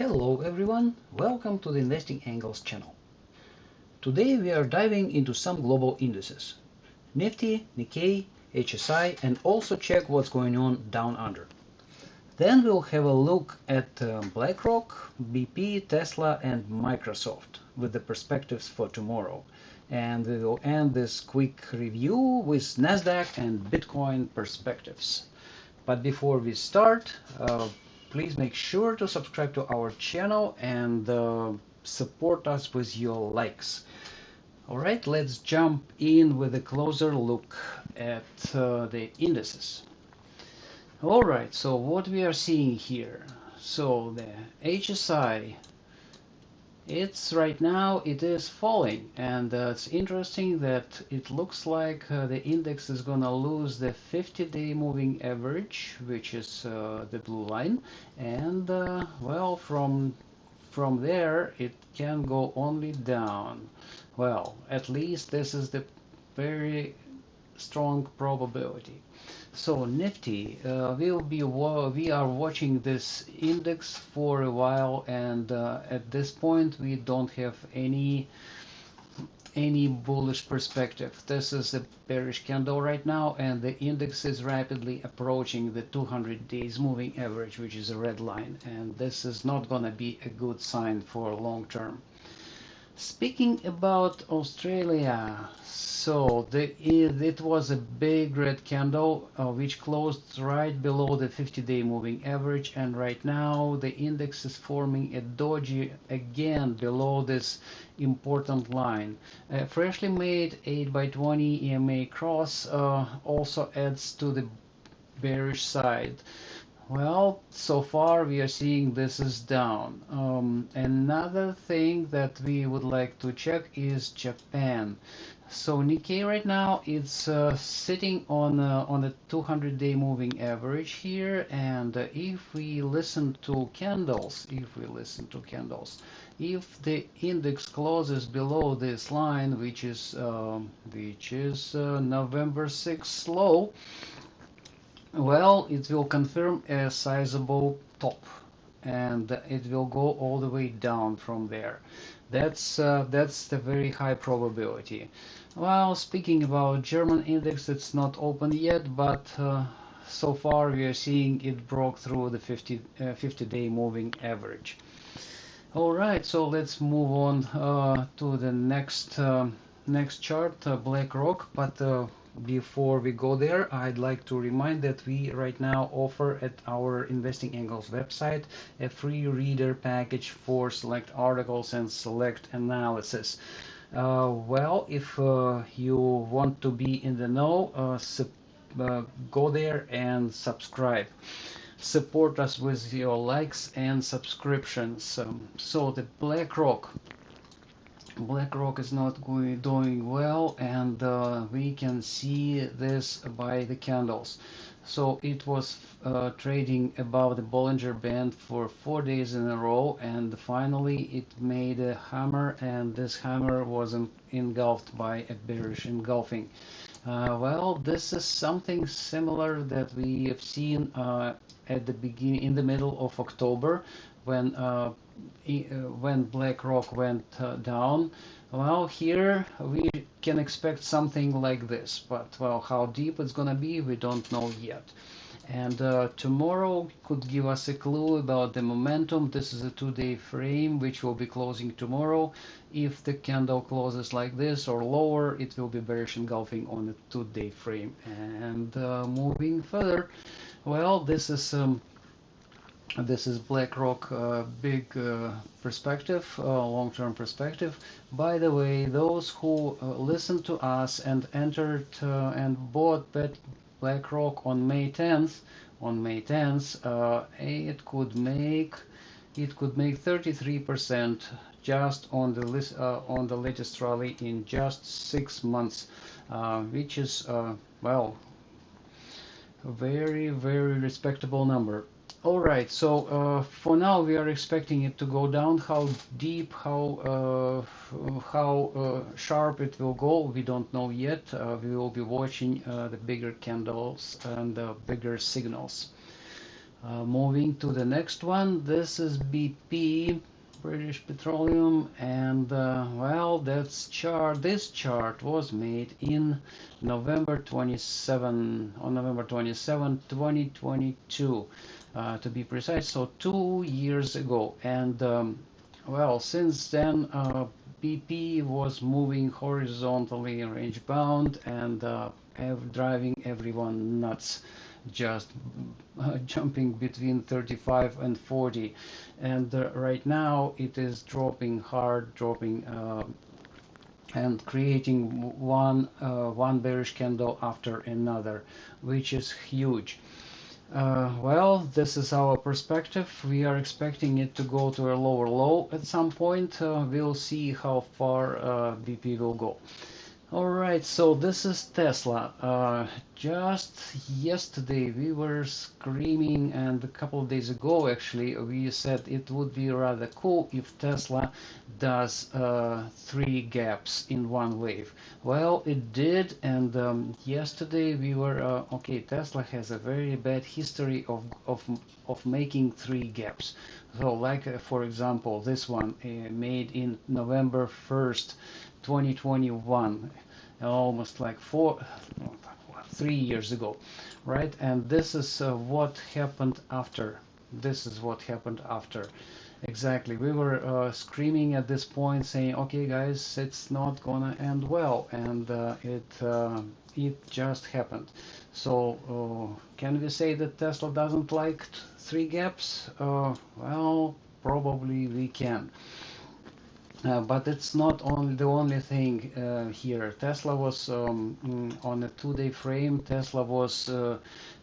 Hello everyone, welcome to the Investing Angles channel. Today we are diving into some global indices, NIFTY, NIKKEI, HSI, and also check what's going on down under. Then we'll have a look at BlackRock, BP, Tesla, and Microsoft with the perspectives for tomorrow. And we will end this quick review with Nasdaq and Bitcoin perspectives. But before we start, please make sure to subscribe to our channel and support us with your likes. Alright, let's jump in with a closer look at the indices. Alright, so what we are seeing here. So the HSI, it's right now it is falling, and it's interesting that it looks like the index is gonna lose the 50-day moving average, which is the blue line, and well, from there it can go only down. Well, at least this is the very strong probability. So NIFTY, we are watching this index for a while, and at this point we don't have any bullish perspective. This is a bearish candle right now, and the index is rapidly approaching the 200 days moving average, which is a red line, and this is not gonna be a good sign for long term. Speaking about Australia, so it was a big red candle which closed right below the 50-day moving average, and right now the index is forming a doji again below this important line. A freshly made 8x20 EMA cross also adds to the bearish side. Well, so far we are seeing this is down. Another thing that we would like to check is Japan. So Nikkei right now it's sitting on a 200-day moving average here, and if we listen to candles, if the index closes below this line, which is November 6th low, well, it will confirm a sizable top, and it will go all the way down from there. That's the very high probability. Well, speaking about German index, it's not open yet, but so far we are seeing it broke through the 50-day moving average. All right, so let's move on to the next chart, BlackRock, but before we go there, I'd like to remind that we right now offer at our Investing Angles website a free reader package for select articles and select analysis. Well, if you want to be in the know, go there and subscribe. Support us with your likes and subscriptions. So the BlackRock is not doing well, and we can see this by the candles. So it was trading above the Bollinger Band for 4 days in a row, and finally it made a hammer, and this hammer was engulfed by a bearish engulfing. Well, this is something similar that we have seen at the beginning, in the middle of October, when BlackRock went down. Well, here we can expect something like this, but well, how deep it's gonna be, we don't know yet. And tomorrow could give us a clue about the momentum. This is a 2-day frame which will be closing tomorrow. If the candle closes like this or lower, it will be bearish engulfing on the 2-day frame. And moving further, well, this is BlackRock big perspective, long-term perspective. By the way, those who listened to us and entered and bought BlackRock on May 10th, it could make 33% just on the latest rally in just 6 months, which is well, a very, very respectable number. Alright, so for now we are expecting it to go down. How deep, how sharp it will go, we don't know yet. We will be watching the bigger candles and the bigger signals. Moving to the next one, this is BP, British Petroleum, and well, this chart was made in November 27, on November 27, 2022, to be precise, so 2 years ago. And well, since then, BP was moving horizontally range bound and driving everyone nuts, just jumping between 35 and 40, and right now it is dropping hard, dropping and creating one bearish candle after another, which is huge. Well, this is our perspective. We are expecting it to go to a lower low at some point. We'll see how far BP will go. Alright, so this is Tesla. Just yesterday we were screaming, and a couple of days ago actually we said it would be rather cool if Tesla does 3 gaps in one wave. Well, it did, and yesterday we were okay. Tesla has a very bad history of making 3 gaps. So, like for example, this one made in November 1st, 2021, almost like 3 years ago, right? And this is what happened after. This is what happened after. Exactly. We were screaming at this point, saying, "Okay, guys, it's not gonna end well," and it just happened. So, can we say that Tesla doesn't like 3 gaps? Well, probably we can. But it's not only the only thing here. Tesla was on a 2-day frame. Tesla was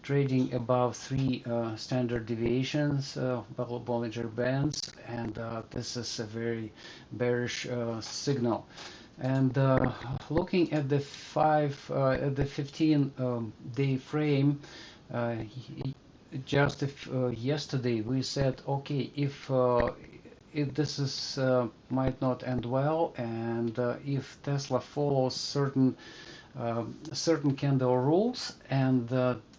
trading above 3 standard deviations, Bollinger Bands, and this is a very bearish signal. And looking at the 15-day frame, just yesterday we said, okay, if this is might not end well, and if Tesla follows certain candle rules, and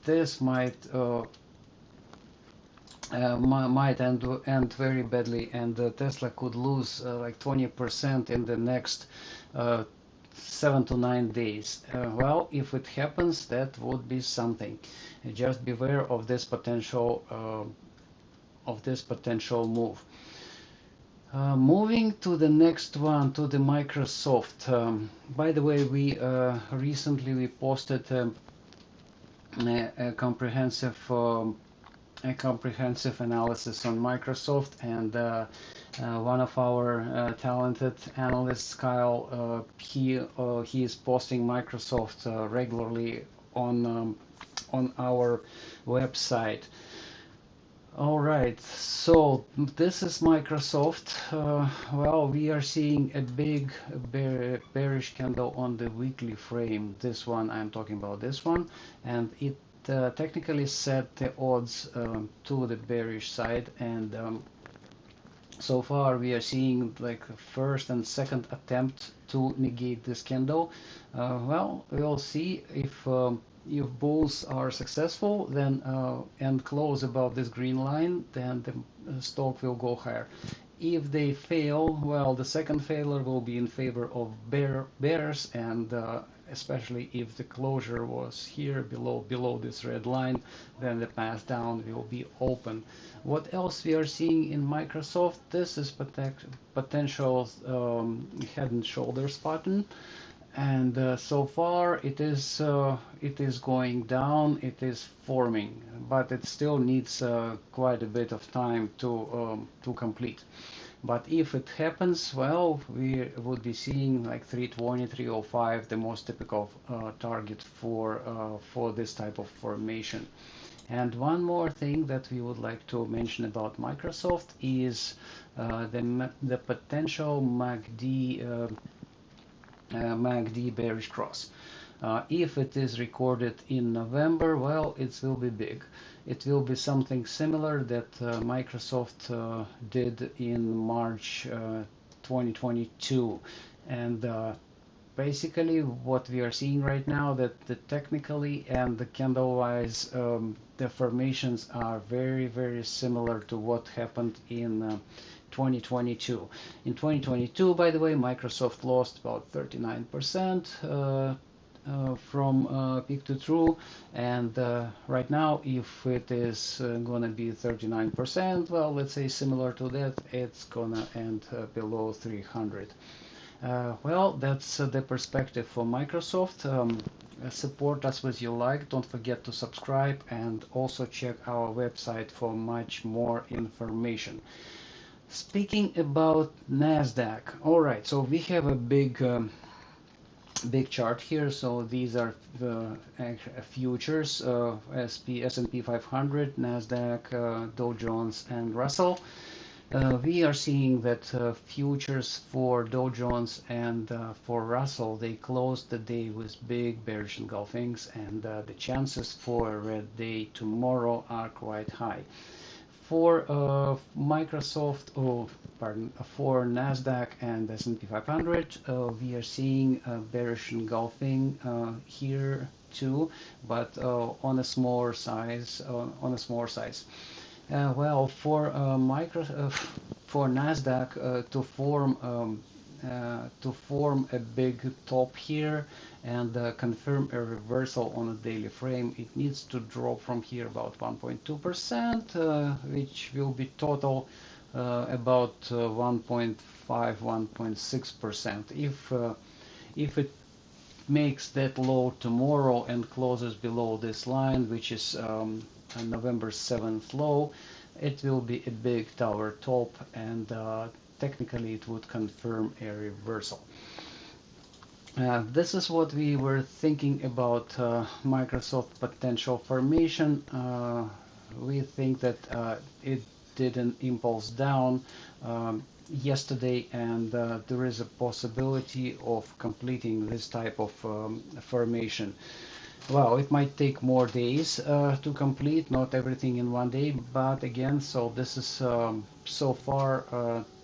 this might end very badly, and Tesla could lose like 20% in the next 7 to 9 days. Well, if it happens, that would be something. Just beware of this potential move. Moving to the next one, to the Microsoft. By the way, we recently we posted a comprehensive analysis on Microsoft, and one of our talented analysts, Kyle, he is posting Microsoft regularly on our website. All right, so this is Microsoft. Well, we are seeing a big bearish candle on the weekly frame. This one, I'm talking about this one, and it technically set the odds to the bearish side, and so far we are seeing like first and second attempt to negate this candle. Well, we'll see if bulls are successful, then and close above this green line, then the stock will go higher. If they fail, well, the second failure will be in favor of bears, and especially if the closure was here below this red line, then the path down will be open. What else we are seeing in Microsoft? This is potential head and shoulders pattern, and so far it is going down, it is forming, but it still needs quite a bit of time to complete. But if it happens, well, we would be seeing like 320, 305, the most typical target for this type of formation. And one more thing that we would like to mention about Microsoft is the potential MACD bearish cross. If it is recorded in November, well, it will be big. It will be something similar that Microsoft did in March 2022, and basically what we are seeing right now, that the technically and the candle wise the formations are very similar to what happened in 2022. In 2022, by the way, Microsoft lost about 39% from peak to true, and right now if it is gonna be 39%, well, let's say similar to that, it's gonna end below 300. Well, that's the perspective for Microsoft. Support us with your like, don't forget to subscribe, and also check our website for much more information. Speaking about Nasdaq, all right, so we have a big chart here. So these are the futures, S&P 500, Nasdaq, Dow Jones, and Russell. We are seeing that futures for Dow Jones and for Russell, they closed the day with big bearish engulfings, and the chances for a red day tomorrow are quite high. For Microsoft, for Nasdaq and S&P 500, we are seeing a bearish engulfing here too, but on a smaller size. Well, for for Nasdaq to form a big top here and confirm a reversal on a daily frame, it needs to drop from here about 1.2%, which will be total about 1.5, 1.6%. If it makes that low tomorrow and closes below this line, which is November 7th low, it will be a big tower top, and technically it would confirm a reversal. This is what we were thinking about Microsoft potential formation. We think that it did an impulse down yesterday, and there is a possibility of completing this type of formation. Well, it might take more days to complete, not everything in one day, but again, so this is so far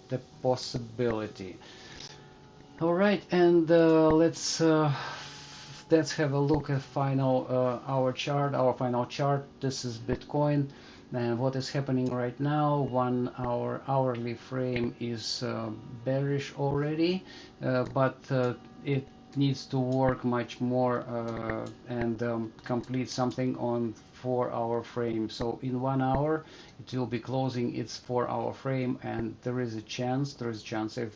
the possibility. All right, and let's have a look at our final chart. This is Bitcoin, and what is happening right now. 1 hour hourly frame is bearish already, but it needs to work much more and complete something on 4-hour frame. So in 1 hour it will be closing its 4-hour frame, and there is a chance if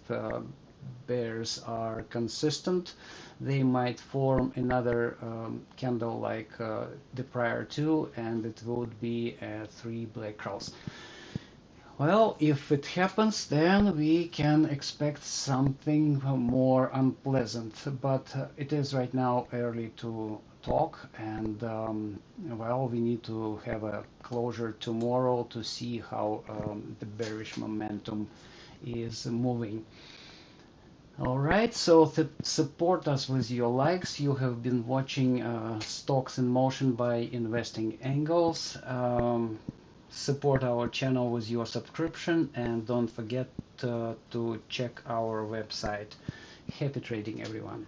bears are consistent, they might form another candle like the prior two, and it would be 3 black cross. Well, if it happens, then we can expect something more unpleasant, but it is right now early to talk, and well, we need to have a closure tomorrow to see how the bearish momentum is moving. All right, so support us with your likes. You have been watching Stocks in Motion by Investing Angles. Support our channel with your subscription, and don't forget to check our website. Happy trading, everyone.